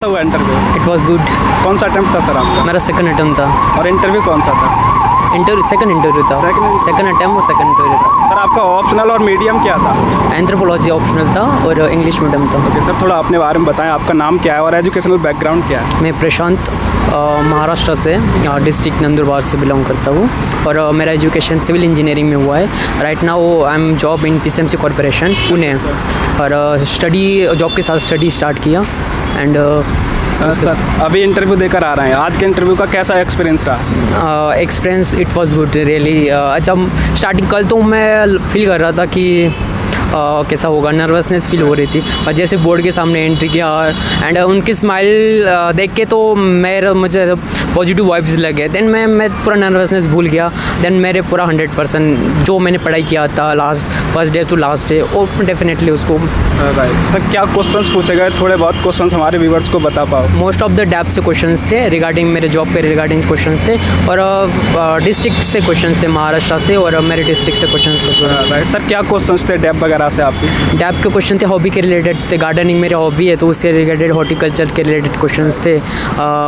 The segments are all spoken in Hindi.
हुआ इंटरव्यू? It was good. कौन सा अटेम्प्ट था सर आपका? मेरा सेकंड अटेम्प्ट था। और इंटरव्यू कौन सा था? सेकंड इंटरव्यू था। सेकंड अटेम्प्ट और सेकंड इंटरव्यू था। सर आपका ऑप्शनल और मीडियम क्या था? एंथ्रोपोलॉजी ऑप्शनल था और इंग्लिश मीडियम था। ओके सर, थोड़ा अपने बारे में बताएं, आपका नाम क्या है और एजुकेशनल बैकग्राउंड क्या है? मैं प्रशांत महाराष्ट्र से डिस्ट्रिक्ट नंदुरबार से बिलोंग करता हूँ और मेरा एजुकेशन सिविल इंजीनियरिंग में हुआ है। Right now I am job in PCMC corporation Pune और स्टडी जॉब के साथ स्टडी स्टार्ट किया एंड सर अभी इंटरव्यू देकर आ रहे हैं, आज के इंटरव्यू का कैसा एक्सपीरियंस रहा? Experience it was good really. अच्छा, स्टार्टिंग कल तो मैं फील कर रहा था कि कैसा होगा, नर्वसनेस फील हो रही थी। और जैसे बोर्ड के सामने एंट्री किया एंड उनकी स्माइल देख के तो मुझे पॉजिटिव वाइब्स लगे। देन मैं पूरा नर्वसनेस भूल गया। देन मेरे पूरा 100% जो मैंने पढ़ाई किया था first day to last day वो डेफिनेटली उसको। राइट सर, क्या क्वेश्चंस पूछे गए? थोड़े बहुत क्वेश्चंस हमारे व्यूवर्स को बता पाओ। मोस्ट ऑफ द डैप से क्वेश्चंस थे रिगार्डिंग मेरे जॉब पे रिगार्डिंग क्वेश्चंस थे और डिस्ट्रिक्ट से क्वेश्चंस थे, महाराष्ट्र से और मेरे डिस्ट्रिक्ट से क्वेश्चंस थे। राइट सर, क्या क्वेश्चंस थे डैप वगैरह से आपकी? डैप के क्वेश्चन थे हॉबी के रिलेटेड थे। गार्डनिंग मेरी हॉबी है तो उससे रिलेटेड, हॉर्टिकल्चर के रिलेटेड क्वेश्चंस थे।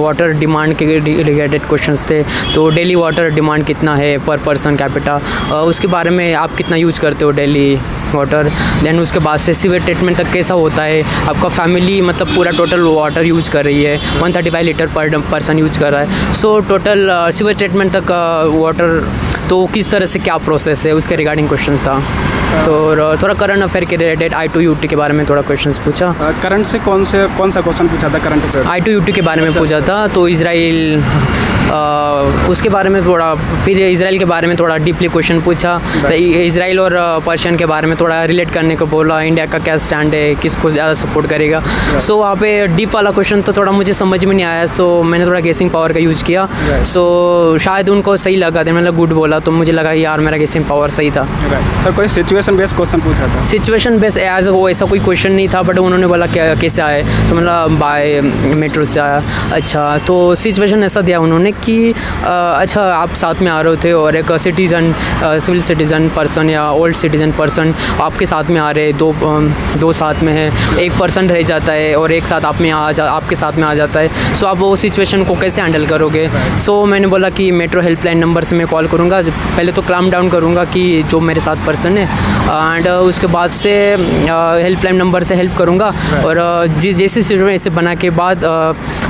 वाटर डिमांड के रिलेटेड क्वेश्चंस थे। तो डेली वाटर डिमांड कितना है पर पर्सन कैपिटा, उसके बारे में आप कितना यूज करते हो डेली वाटर। देन उसके बाद से सीवर ट्रीटमेंट तक कैसा होता है, आपका फैमिली मतलब पूरा टोटल वाटर यूज़ कर रही है, 135 लीटर पर पर्सन यूज़ कर रहा है। सो टोटल सीवर ट्रीटमेंट तक वाटर तो किस तरह से क्या प्रोसेस है उसके रिगार्डिंग क्वेश्चन था। तो थोड़ा करंट अफेयर के रिलेटेड I2UT के बारे में थोड़ा क्वेश्चंस पूछा। करंट से कौन सा क्वेश्चन पूछा था? करंट अफेयर I2UT के बारे में पूछा था। तो इजराइल उसके बारे में थोड़ा, फिर इजराइल के बारे में थोड़ा डीपली क्वेश्चन पूछा। इजराइल और पर्शियन के बारे में थोड़ा रिलेट करने को बोला, इंडिया का क्या स्टैंड है, किसको ज़्यादा सपोर्ट करेगा। सो वहाँ पे डीप वाला क्वेश्चन तो थोड़ा मुझे समझ में नहीं आया। सो मैंने थोड़ा गेसिंग पावर का यूज़ किया। सो शायद उनको सही लगा, तो मैंने गुड बोला तो मुझे लगा यार मेरा गेसिंग पावर सही था। सर कोई सिचुएशन बेस्ड क्वेश्चन पूछा था? सिचुएशन बेस्ड एज वो ऐसा कोई क्वेश्चन नहीं था, बट उन्होंने बोला क्या कैसे आए, तो मतलब बाय मेट्रो से आया। अच्छा, तो सिचुएशन ऐसा दिया उन्होंने कि अच्छा आप साथ में आ रहे थे और एक सिटीज़न सिविल सिटीज़न पर्सन या ओल्ड सिटीज़न पर्सन आपके साथ में आ रहे, दो साथ में है, एक पर्सन रह जाता है और एक साथ आपके साथ में आ जाता है। सो आप वो सिचुएशन को कैसे हैंडल करोगे? सो मैंने बोला कि मेट्रो हेल्पलाइन नंबर से मैं कॉल करूँगा, पहले तो क्लाम डाउन करूँगा कि जो मेरे साथ पर्सन है एंड उसके बाद से हेल्पलाइन नंबर से हेल्प करूँगा और जैसे सिचुएशन ऐसे बना के बाद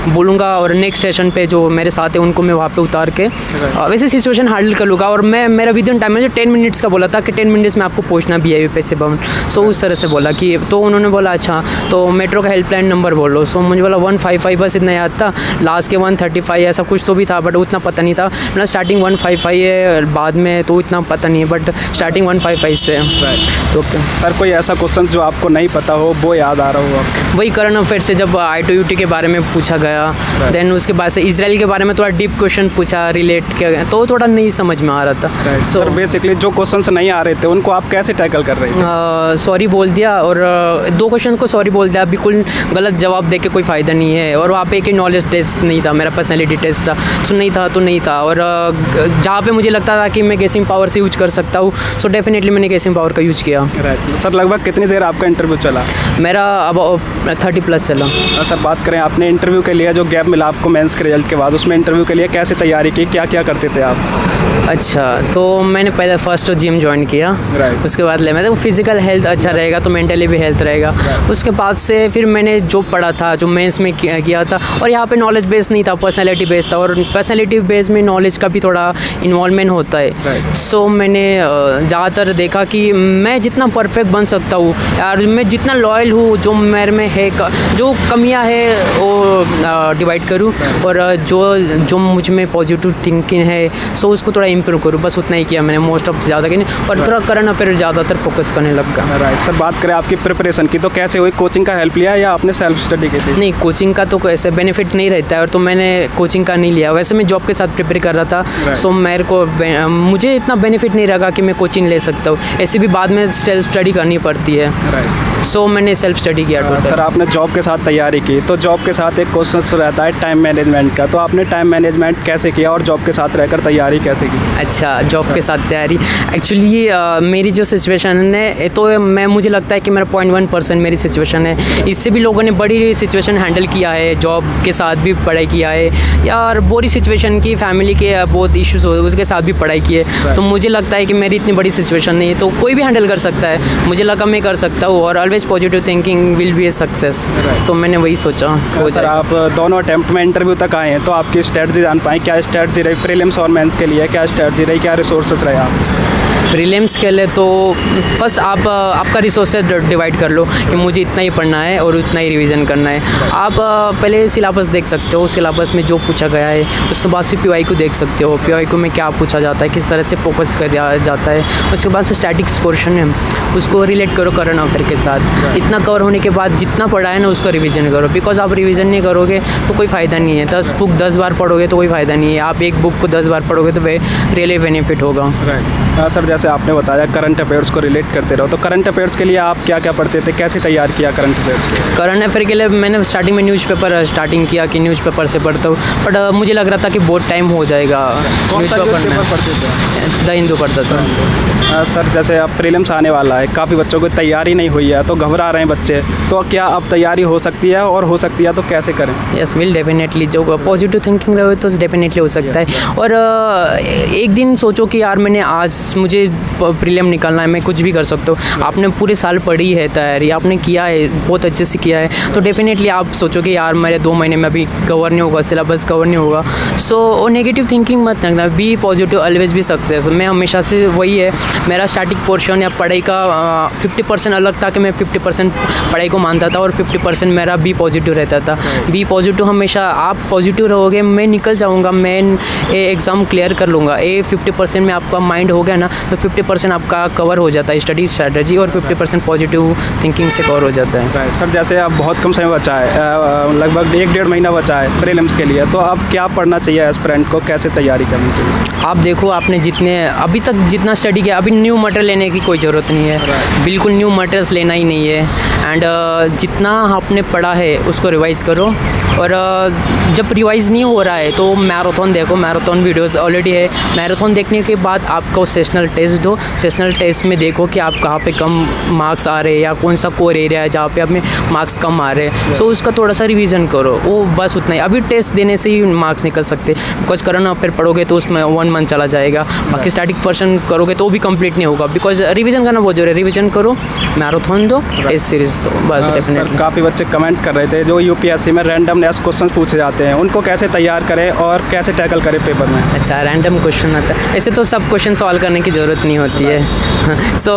बोलूँगा और नेक्स्ट स्टेशन पे जो मेरे साथ है उनको मैं वहाँ पे उतार के वैसे सिचुएशन हैंडल कर लूँगा। और मेरा विद इन टाइम में जो 10 मिनट्स का बोला था कि 10 मिनट्स में आपको पहुँचना भी है पैसे भवन। सो उस तरह से बोला कि, तो उन्होंने बोला अच्छा तो मेट्रो का हेल्पलाइन नंबर बोलो। सो मुझे बोला 155 बस इतना याद था, लास्ट के 135 ऐसा कुछ तो भी था बट उतना पता नहीं था। मतलब स्टार्टिंग 155 है, बाद में तो इतना पता नहीं है बट स्टार्टिंग 155 से। तो सर कोई ऐसा क्वेश्चन जो आपको नहीं पता हो वो याद आ रहा हो आपको? वही करंट अफेयर से जब I2UT के बारे में पूछा गया, देन उसके बाद से इजराइल के बारे में थोड़ा डीप क्वेश्चन पूछा, रिलेट किया गया तो थोड़ा नहीं समझ में आ रहा था। सर बेसिकली जो क्वेश्चंस नहीं आ रहे थे उनको आप कैसे टैकल कर रहे थे? सॉरी बोल दिया और 2 क्वेश्चन को सॉरी बोल दिया, बिल्कुल गलत जवाब दे के कोई फ़ायदा नहीं है। और वहाँ पे एक नॉलेज टेस्ट नहीं था, मेरा पर्सनैलिटी टेस्ट था। सो नहीं था तो नहीं था। और जहाँ पे मुझे लगता था कि मैं गेसिंग पावर से यूज कर सकता हूँ सो डेफिनेटली मैंने गेसिंग पावर का यूज किया। राइट सर, लगभग कितनी देर आपका इंटरव्यू चला? मेरा अब 30+ चला। सर बात करें आपने इंटरव्यू के लिए जो गैप मिला आपको मेंस के रिजल्ट के बाद, उसमें इंटरव्यू के लिए कैसे तैयारी की, क्या क्या करते थे आप? अच्छा, तो मैंने पहले फर्स्ट जिम ज्वाइन किया। उसके बाद मैं फिजिकल हेल्थ अच्छा रहेगा तो मेंटली भी हेल्थ रहेगा। उसके बाद से फिर मैंने जो पढ़ा था, जो मेंस में किया था, और यहाँ पे नॉलेज बेस नहीं था, पर्सनैलिटी बेस था और पर्सनैलिटी बेस में नॉलेज का भी थोड़ा इन्वॉल्वमेंट होता है। सो मैंने ज़्यादातर देखा कि मैं जितना परफेक्ट बन सकता हूँ और मैं जितना लॉयल हूँ, जो मेरे में है, जो कमियाँ है वो डिवाइड करूँ और जो मुझ में पॉजिटिव थिंकिंग है सो उसको थोड़ा इम्प्रूव करूँ, बस उतना ही किया मैंने, मोस्ट ऑफ ज़्यादा कि नहीं। और थोड़ा करंट अफेयर ज़्यादातर फोकस करने लग गया। राइट सर, बात करें आपकी प्रिपरेशन की तो कैसे हुई? कोचिंग का हेल्प लिया या आपने सेल्फ स्टडी की थी? नहीं, कोचिंग का तो ऐसे बेनिफिट नहीं रहता है और तो मैंने कोचिंग का नहीं लिया। वैसे मैं जॉब के साथ प्रिपेयर कर रहा था सो मेरे को मुझे इतना बेनिफिट नहीं लगा कि मैं कोचिंग ले सकता हूँ। ऐसे भी बाद में सेल्फ स्टडी करनी पड़ती है। सो मैंने सेल्फ स्टडी किया सर टोटल। आपने जॉब के साथ तैयारी की, तो जॉब के साथ एक क्वेश्चन रहता है टाइम मैनेजमेंट का, तो आपने टाइम मैनेजमेंट कैसे किया और जॉब के साथ रहकर तैयारी कैसे की? अच्छा, जॉब के साथ तैयारी एक्चुअली मेरी जो सिचुएशन है तो मुझे लगता है कि मेरा 0.1% मेरी सिचुएशन है। इससे भी लोगों ने बड़ी सिचुएशन हैंडल किया है, जॉब के साथ भी पढ़ाई किया है, या और बुरी सिचुएशन की फैमिली के बहुत इश्यूज हो उसके साथ भी पढ़ाई की है। तो मुझे लगता है कि मेरी इतनी बड़ी सिचुएशन नहीं है, तो कोई भी हैंडल कर सकता है। मुझे लगा मैं कर सकता हूँ, और always positive thinking will be a success. So मैंने वही सोचा हो सर जाए। आप दोनों अटेम्प्ट में इंटरव्यू तक आए हैं, तो आपकी स्ट्रेटजी जान पाएँ, क्या स्ट्रेटजी रही प्रीलिम्स और मेंस के लिए, क्या स्ट्रेटजी रही, क्या रिसोर्सेज रहे आप? प्रीलिम्स के लिए तो फर्स्ट आपका रिसोर्सेज डिवाइड कर लो कि मुझे इतना ही पढ़ना है और उतना ही रिवीजन करना है। आप पहले सिलेबस देख सकते हो, सिलेबस में जो पूछा गया है, उसके बाद फिर PYQ देख सकते हो, PYQ में क्या पूछा जाता है, किस तरह से फोकस कर जाता है। उसके बाद से स्टैटिक्स पोर्शन है, उसको रिलेट करो करंट अफेयर के साथ। इतना कवर होने के बाद जितना पढ़ा है ना उसका रिवीजन करो, बिकॉज आप रिवीजन नहीं करोगे तो कोई फ़ायदा नहीं है। 10 बुक 10 बार पढ़ोगे तो कोई फ़ायदा नहीं है। आप एक बुक को 10 बार पढ़ोगे तो रियली बेनिफिट होगा। सर जैसे आपने बताया करंट अफेयर्स को रिलेट करते रहो, तो करंट अफेयर्स के लिए आप क्या क्या पढ़ते थे, कैसे तैयार किया करंट अफेयर्स? करंट अफेयर के लिए मैंने स्टार्टिंग में न्यूज़पेपर स्टार्टिंग किया कि न्यूज़पेपर से पढ़ता हूँ, बट मुझे लग रहा था कि बहुत टाइम हो जाएगा। न्यूज़पेपर पढ़ते थे? द हिंदू पढ़ता था। सर जैसे अब प्रीलिम्स आने वाला है, काफ़ी बच्चों को तैयारी नहीं हुई है, तो घबरा रहे हैं बच्चे, तो क्या अब तैयारी हो सकती है, और हो सकती है तो कैसे करें? यस विल डेफिनेटली, जो पॉजिटिव थिंकिंग रहे तो डेफिनेटली हो सकता है। और एक दिन सोचो कि यार मैंने आज मुझे प्रीलिम निकालना है, मैं कुछ भी कर सकता हूँ। आपने पूरे साल पढ़ी है, तैयारी आपने किया है, बहुत अच्छे से किया है, तो डेफिनेटली आप सोचो कि यार मेरे 2 महीने में अभी कवर नहीं होगा, सिलेबस कवर नहीं होगा। सो नेगेटिव थिंकिंग मत रखना, be positive, always be success. मैं हमेशा से वही है, मेरा स्टार्टिंग पोर्शन या पढ़ाई का 50% अलग था कि मैं 50% पढ़ाई को मानता था और 50% मेरा बी पॉजिटिव रहता था। बी पॉजिटिव हमेशा, आप पॉजिटिव रहोगे, मैं निकल जाऊँगा, मैं एग्ज़ाम क्लियर कर लूँगा। 50% में आपका माइंड हो गया ना, तो 50% आपका कवर हो जाता है स्टडी स्ट्रैटेजी, और 50% पॉजिटिव थिंकिंग से कवर हो जाता है। राइट सर, जैसे अब बहुत कम समय बचा है, लगभग 1-1.5 महीना बचा है प्रीलिम्स के लिए, तो अब क्या पढ़ना चाहिए एस्पिरेंट को, कैसे तैयारी करनी चाहिए? आप देखो, आपने जितने अभी तक जितना स्टडी किया, अभी न्यू मटेरियल लेने की कोई ज़रूरत नहीं है, बिल्कुल न्यू मटेरियल्स लेना ही नहीं है। एंड जितना आपने पढ़ा है उसको रिवाइज़ करो, और जब रिवाइज़ नहीं हो रहा है तो मैराथन देखो, मैराथन वीडियोस ऑलरेडी है। मैराथन देखने के बाद आपको सेशनल टेस्ट दो, सेशनल टेस्ट में देखो कि आप कहाँ पे कम मार्क्स आ रहे हैं, या कौन सा कोर एरिया है जहाँ पे आप में मार्क्स कम आ रहे हैं। सो उसका थोड़ा सा रिवीजन करो, वो बस उतना ही। अभी टेस्ट देने से ही मार्क्स निकल सकते, बिकॉज करंट अफेयर पढ़ोगे तो उसमें 1 मंथ चला जाएगा, बाकी स्टैटिक पर्सन करोगे तो भी कंप्लीट नहीं होगा, बिकॉज रिवीजन करना बहुत जरूरी है। रिवीजन करो, मैराथन दो, टेस्ट सीरीज दो, बस डेफिनेटली। काफ़ी बच्चे कमेंट कर रहे थे जो UPSC में रैंडमनेस क्वेश्चन पूछे जाते हैं, उनको कैसे तैयार करें और कैसे टैकल करें पेपर में? अच्छा, रैंडम क्वेश्चन आता है, ऐसे तो सब क्वेश्चन सॉल्व करने की ज़रूरत नहीं होती है। सो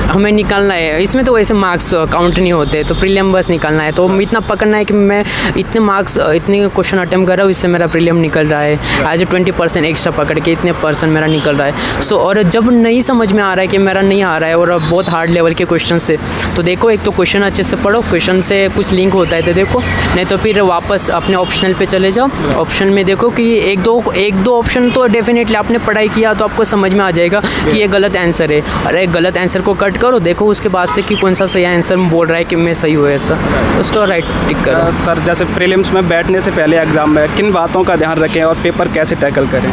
हमें निकालना है, इसमें तो वैसे मार्क्स काउंट नहीं होते, तो प्रीलिम बस निकालना है। तो इतना पकड़ना है कि मैं इतने मार्क्स, इतने क्वेश्चन अटेम्प्ट कर रहा हूँ, इससे मेरा प्रीलिम निकल रहा है, एज ए 20% एक्स्ट्रा पकड़ के इतने % मेरा निकल रहा है। सो और जब नहीं समझ में आ रहा है कि मेरा नहीं आ रहा है, और बहुत हार्ड लेवल के क्वेश्चन से, तो देखो एक तो क्वेश्चन अच्छे से पढ़ो, क्वेश्चन से कुछ लिंक होता है तो देखो, नहीं तो फिर वापस अपने ऑप्शनल पे चले जाओ। ऑप्शन में देखो कि एक दो ऑप्शन तो डेफिनेटली आपने पढ़ाई किया तो आपको समझ में आ जाएगा कि ये गलत आंसर है, और एक गलत आंसर को कट करो, देखो उसके बाद से कि कौन सा सही आंसर बोल रहा है कि मैं सही हूँ, ऐसा उसको राइट टिक करो। सर जैसे प्रीलिम्स में बैठने से पहले एग्ज़ाम में किन बातों का ध्यान रखें और पेपर कैसे टैकल करें?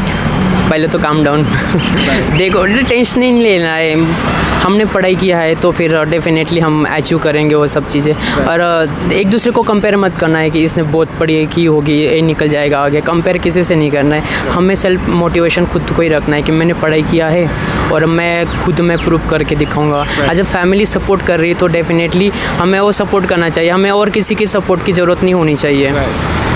पहले तो काम डाउन देखो, टेंशन नहीं लेना है, हमने पढ़ाई किया है तो फिर डेफिनेटली हम अचीव करेंगे वो सब चीज़ें। और एक दूसरे को कंपेयर मत करना है कि इसने बहुत पढ़ी की होगी, ये निकल जाएगा आगे, कंपेयर किसी से नहीं करना है। हमें सेल्फ मोटिवेशन खुद को ही रखना है कि मैंने पढ़ाई किया है और मैं खुद में प्रूव करके दिखाऊंगा। एज अ फैमिली सपोर्ट कर रही है तो डेफिनेटली हमें वो सपोर्ट करना चाहिए, हमें और किसी की सपोर्ट की ज़रूरत नहीं होनी चाहिए।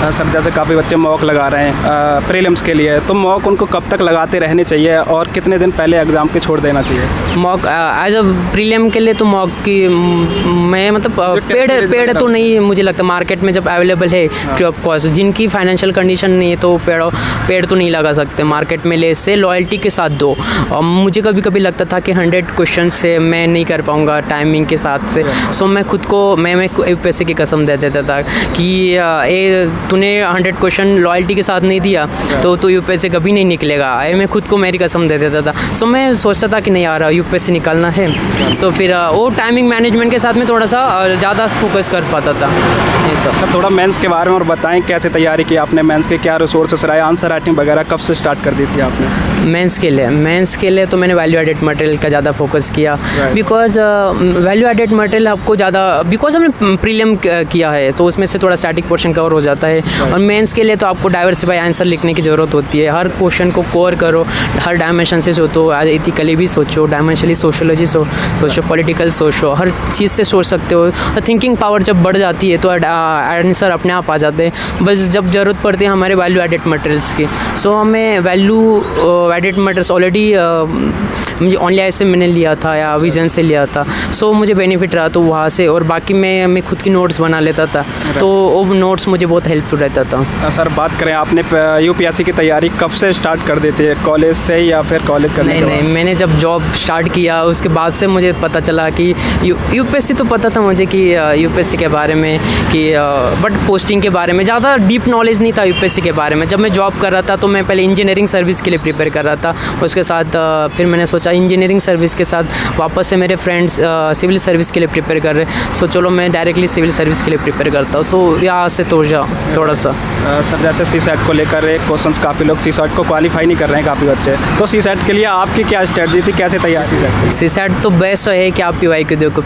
सर जैसे काफ़ी बच्चे मॉक लगा रहे हैं प्रीलिम्स के लिए, तो मॉक उनको कब तक लगाते रहने चाहिए और कितने दिन पहले एग्ज़ाम के छोड़ देना चाहिए? मॉक एज अ प्रीलिम के लिए तो मॉक की मैं मतलब पेड तो नहीं, मुझे लगता मार्केट में जब अवेलेबल है फ्री ऑफ कॉस्ट, जिनकी फाइनेंशियल कंडीशन नहीं है तो पेड तो नहीं लगा सकते, मार्केट में ले से लॉयल्टी के साथ दो। और मुझे कभी कभी लगता था कि 100 क्वेश्चन से मैं नहीं कर पाऊँगा टाइमिंग के साथ से, सो मैं खुद को मैं एक पैसे की कसम दे देता था कि ये तूने 100 क्वेश्चन लॉयल्टी के साथ नहीं दिया तो तू यूपीएससी कभी नहीं निकलेगा। मैं खुद को मेरी कसम दे देता था। सो मैं सोचता था कि नहीं यार यूपीएससी निकालना है। सो फिर वो टाइमिंग मैनेजमेंट के साथ में थोड़ा सा ज़्यादा फोकस कर पाता था ये सब। सर थोड़ा मेंस के बारे में और बताएं, कैसे तैयारी की आपने, मेंस के क्या रिसोर्सेस रहे, आंसर राइटिंग वगैरह कब से स्टार्ट कर दी थी आपने? मेंस के लिए तो मैंने वैल्यू एडेड मटेरियल का ज़्यादा फोकस किया, बिकॉज वैल्यू एडेड मटेरियल आपको ज़्यादा, बिकॉज हमने प्रीलिम किया है तो उसमें से थोड़ा स्टैटिक पोर्शन कवर हो जाता है। और मेंस के लिए तो आपको डाइवर्सिफाई आंसर लिखने की ज़रूरत होती है। हर क्वेश्चन को कवर करो, हर डायमेंशन से सोचो, एथिकली भी सोचो, डायमेंशनली सोशोलॉजी सोचो, पॉलिटिकल सोचो, हर चीज़ से सोच सकते हो। थिंकिंग पावर जब बढ़ जाती है तो आंसर अपने आप आ जाते हैं। बस जब ज़रूरत पड़ती है हमारे वैल्यू एडेड मटेरियल्स की, सो हमें वैल्यू एडेड मटेरियल्स ऑलरेडी मुझे ऑनलाइन से मैंने लिया था या विजन से लिया था, सो मुझे बेनिफिट रहा तो वहाँ से। और बाकी मैं खुद की नोट्स बना लेता था तो वो नोट्स मुझे बहुत हेल्पफुल रहता था। सर बात करें आपने यूपीएससी की तैयारी कब से स्टार्ट कर दी थी, कॉलेज से या फिर कॉलेज करने? नहीं, मैंने जब जॉब स्टार्ट किया उसके बाद से मुझे पता चला कि यूपीएससी तो पता था मुझे कि यूपीएससी के बारे में कि बट पोस्टिंग के बारे में ज़्यादा डीप नॉलेज नहीं था यूपीएससी के बारे में। जब मैं जॉब कर रहा था तो मैं पहले इंजीनियरिंग सर्विस के लिए प्रिपेयर कर रहा था। उसके साथ फिर मैंने सोचा इंजीनियरिंग सर्विस के साथ वापस से मेरे फ्रेंड्स सिविल सर्विस के लिए प्रिपेयर कर रहे, सो चलो मैं डायरेक्टली सिविल सर्विस के लिए प्रिपेयर करता हूँ। सो यहाँ से तो थोड़ा सा सर जैसे सीसेट को लेकर क्वेश्चंस काफ़ी लोग सीसेट को क्वालिफाई नहीं कर रहे हैं काफ़ी बच्चे, तो सीसेट के लिए आपकी क्या स्ट्रेटजी थी, कैसे तैयार सीसेट? सीसेट तो बेस्ट है कि आप पीवाईक्यू देखो,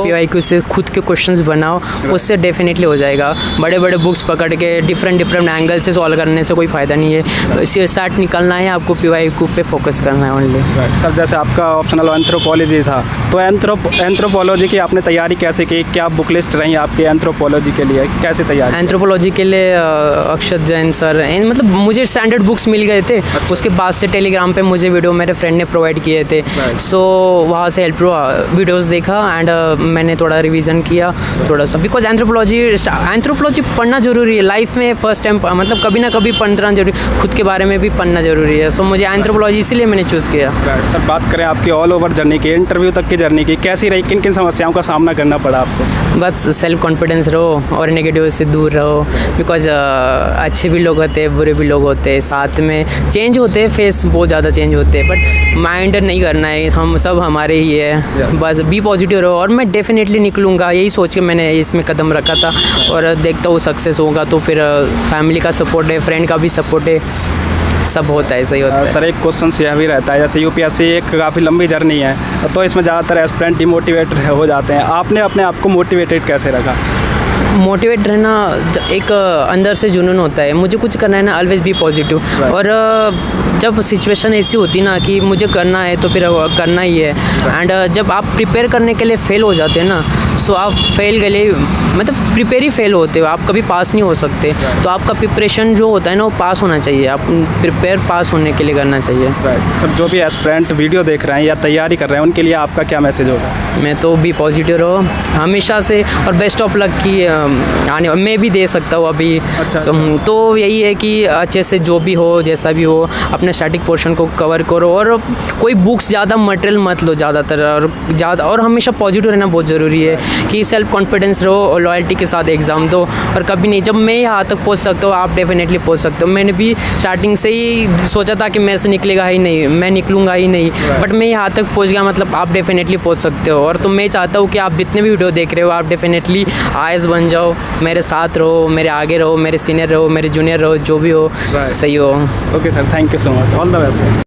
पीवाईक्यू से खुद के क्वेश्चंस बनाओ, उससे डेफिनेटली हो जाएगा। बड़े बड़े बुक्स पकड़ के डिफरेंट एंगल से सॉल्व करने से कोई फ़ायदा नहीं है। सीसेट निकलना है आपको, पीवाईक्यू पे फोकस करना है ओनली। सर जैसे आपका ऑप्शनल एंथ्रोपोलॉजी था, तो एंथ्रोपोलॉजी की आपने तैयारी कैसे की, क्या बुक लिस्ट रही आपकी एंथ्रोपोलॉजी के लिए, कैसे तैयारी? एंथ्रोपोलॉजी के लिए अक्षत जैन सर, मतलब मुझे स्टैंडर्ड बुक्स मिल गए थे। उसके बाद से टेलीग्राम पे मुझे वीडियो मेरे फ्रेंड ने प्रोवाइड किए थे, सो वहाँ से हेल्प हुआ, वीडियोस देखा एंड मैंने थोड़ा रिवीजन किया थोड़ा सा, बिकॉज एंथ्रोपोलॉजी पढ़ना ज़रूरी है लाइफ में। फर्स्ट टाइम मतलब कभी ना कभी पढ़ना जरूरी, खुद के बारे में भी पढ़ना ज़रूरी है। सो मुझे एंथ्रोपोलॉजी इसीलिए मैंने चूज़ किया। सर बात करें आपकी ऑल ओवर जर्नी की, इंटरव्यू तक की जर्नी की, कैसी रही, किन किन समस्याओं का सामना करना पड़ा आपको? बस सेल्फ कॉन्फिडेंस रहो और नेगेटिव से दूर रहो, बिकॉज अच्छे भी लोग होते हैं, बुरे भी लोग होते हैं, साथ में चेंज होते हैं, फेस बहुत ज़्यादा चेंज होते हैं, बट माइंड नहीं करना है, हम सब हमारे ही है। बस बी पॉजिटिव रहो और मैं डेफिनेटली निकलूँगा, यही सोच के मैंने इसमें कदम रखा था। और देखता हूँ सक्सेस होगा तो फिर फैमिली का सपोर्ट है, फ्रेंड का भी सपोर्ट है, सब होता है, सही होता है। सर एक क्वेश्चन यह भी रहता है, जैसे यूपीएससी एक काफ़ी लंबी जर्नी है तो इसमें ज़्यादातर एस्पिरेंट डिमोटिवेट हो जाते हैं, आपने अपने आप को मोटिवेटेड कैसे रखा? मोटिवेट रहना एक अंदर से जुनून होता है, मुझे कुछ करना है ना, ऑलवेज बी पॉजिटिव। और जब सिचुएशन ऐसी होती ना कि मुझे करना है तो फिर करना ही है। एंड जब आप प्रिपेयर करने के लिए फ़ेल हो जाते हैं ना, सो आप फेल के लिए मतलब प्रिपेयर ही फेल होते हो, आप कभी पास नहीं हो सकते। तो आपका प्रिपरेशन जो होता है ना वो पास होना चाहिए, आप प्रिपेयर पास होने के लिए करना चाहिए। सब जो भी एस्पिरेंट वीडियो देख रहे हैं या तैयारी कर रहे हैं उनके लिए आपका क्या मैसेज होगा? मैं तो बी पॉजिटिव रहो हमेशा से, और बेस्ट ऑफ लक की आने मैं भी दे सकता हूँ अभी। तो यही है कि अच्छे से जो भी हो जैसा भी हो अपने स्टैटिक पोर्शन को कवर करो, और कोई बुक्स ज़्यादा मटेरियल मत लो ज़्यादातर, और हमेशा पॉजिटिव रहना बहुत ज़रूरी है कि सेल्फ कॉन्फिडेंस रहो और लॉयल्टी के साथ एग्ज़ाम दो। और कभी नहीं, जब मैं यहाँ तक पहुँच सकता हूँ आप डेफिनेटली पहुँच सकते हो। मैंने भी स्टार्टिंग से ही सोचा था कि मैं से निकलेगा ही नहीं, मैं निकलूँगा ही नहीं, बट मैं यहाँ तक पहुँच गया, मतलब आप डेफिनेटली पहुँच सकते हो। और तो मैं चाहता हूँ कि आप जितने भी वीडियो देख रहे हो आप डेफिनेटली आईएएस बन जाओ, मेरे साथ रहो, मेरे आगे रहो, मेरे सीनियर रहो, मेरे जूनियर रहो, जो भी हो सही हो। Okay sir, thank you so much, all the best.